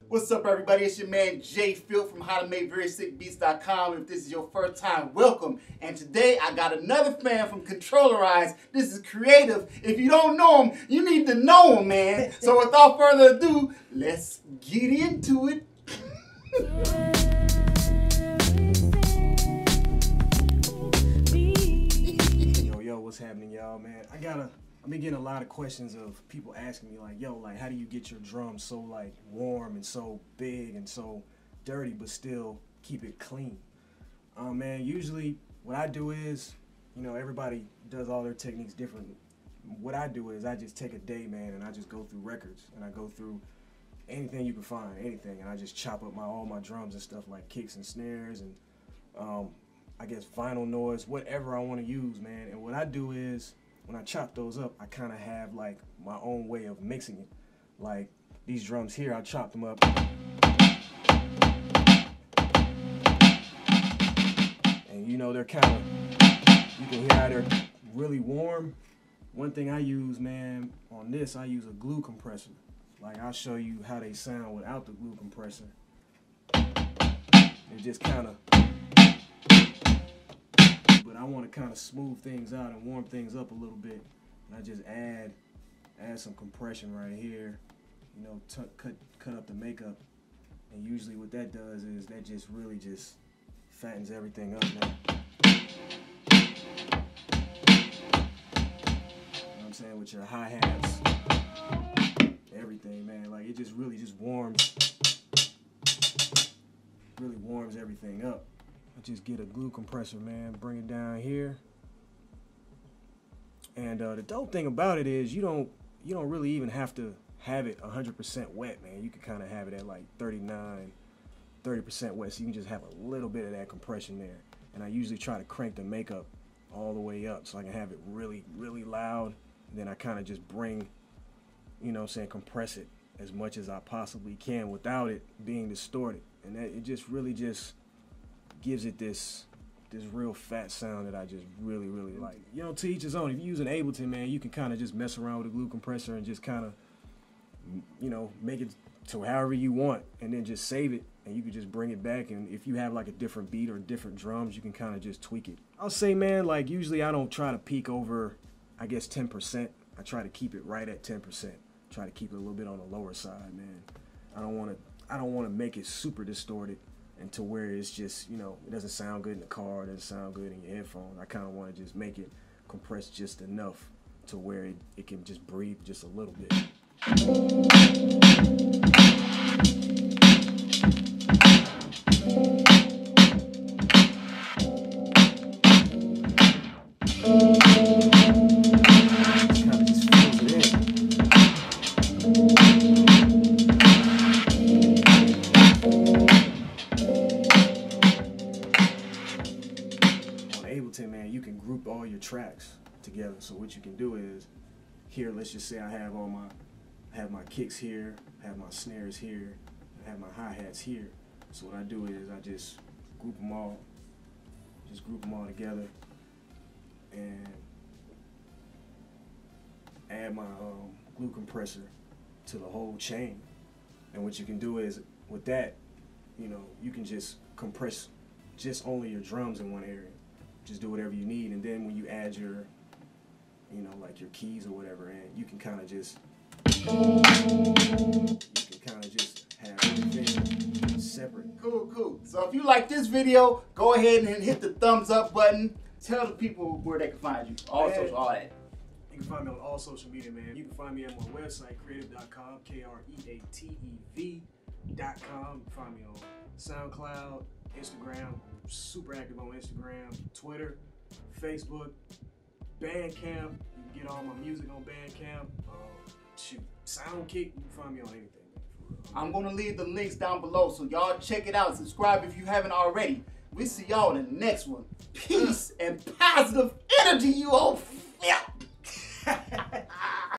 What's up, everybody? It's your man JFILT from howtomakeverysickbeats.com. If this is your first time, welcome. And today I got another fan from Controllerise. This is Kreatev. If you don't know him, you need to know him, man. So without further ado, let's get into it. Yo, what's happening, y'all, man? I've been getting a lot of questions of people asking me like, yo, like, how do you get your drums so like warm and so big and so dirty but still keep it clean? Man, usually what I do is, you know, everybody does all their techniques differently. What I do is I just take a day, man, and I just go through records and I go through anything you can find, anything, and I just chop up all my drums and stuff like kicks and snares and I guess vinyl noise, whatever I want to use, man. And what I do is, when I chop those up, I kind of have like my own way of mixing it. Like these drums here, I chop them up. And you know, they're kind of, you can hear how they're really warm. One thing I use, man, on this, I use a glue compressor. Like I'll show you how they sound without the glue compressor. It just kind of, but I want to kind of smooth things out and warm things up a little bit. And I just add some compression right here, you know, cut up the makeup. And usually what that does is that just really just fattens everything up, man. You know what I'm saying? With your hi-hats, everything, man. Like it just really just warms everything up. I just get a glue compressor, man, bring it down here. And the dope thing about it is you don't really even have to have it 100% wet, man. You can kind of have it at like 39, 30% wet, so you can just have a little bit of that compression there. And I usually try to crank the makeup all the way up so I can have it really, really loud. And then I kind of just bring, you know what I'm saying, compress it as much as I possibly can without it being distorted. And that, it just really just gives it this real fat sound that I just really, really like. You know, to each his own. If you use an Ableton, man, you can kind of just mess around with a glue compressor and just kind of, you know, make it to however you want and then just save it and you can just bring it back. And if you have like a different beat or different drums, you can kind of just tweak it. I'll say, man, like usually I don't try to peak over, I guess, 10%. I try to keep it right at 10%. Try to keep it a little bit on the lower side, man. I don't want to make it super distorted and to where it's just, you know, it doesn't sound good in the car, it doesn't sound good in your headphones. I kind of want to just make it compress just enough to where it can just breathe just a little bit. Ableton, man, you can group all your tracks together. So what you can do is, here, let's just say I have my kicks here, have my snares here, I have my hi-hats here. So what I do is I just group them all together and add my glue compressor to the whole chain. And what you can do is, with that, you know, you can just compress just only your drums in one area. Just do whatever you need, and then when you add your, you know, like your keys or whatever, and you can kind of just, have everything separate. Cool. So if you like this video, go ahead and hit the thumbs up button. Tell the people where they can find you. All that. You can find me on all social media, man. You can find me on my website, kreatev.com, Kreatev.com. You can find me on SoundCloud, Instagram, super active on Instagram, Twitter, Facebook, Bandcamp. You can get all my music on Bandcamp. Soundkick. You can find me on anything, man. I'm gonna leave the links down below, so y'all check it out. Subscribe if you haven't already. We'll see y'all in the next one. Peace and positive energy, you old f***.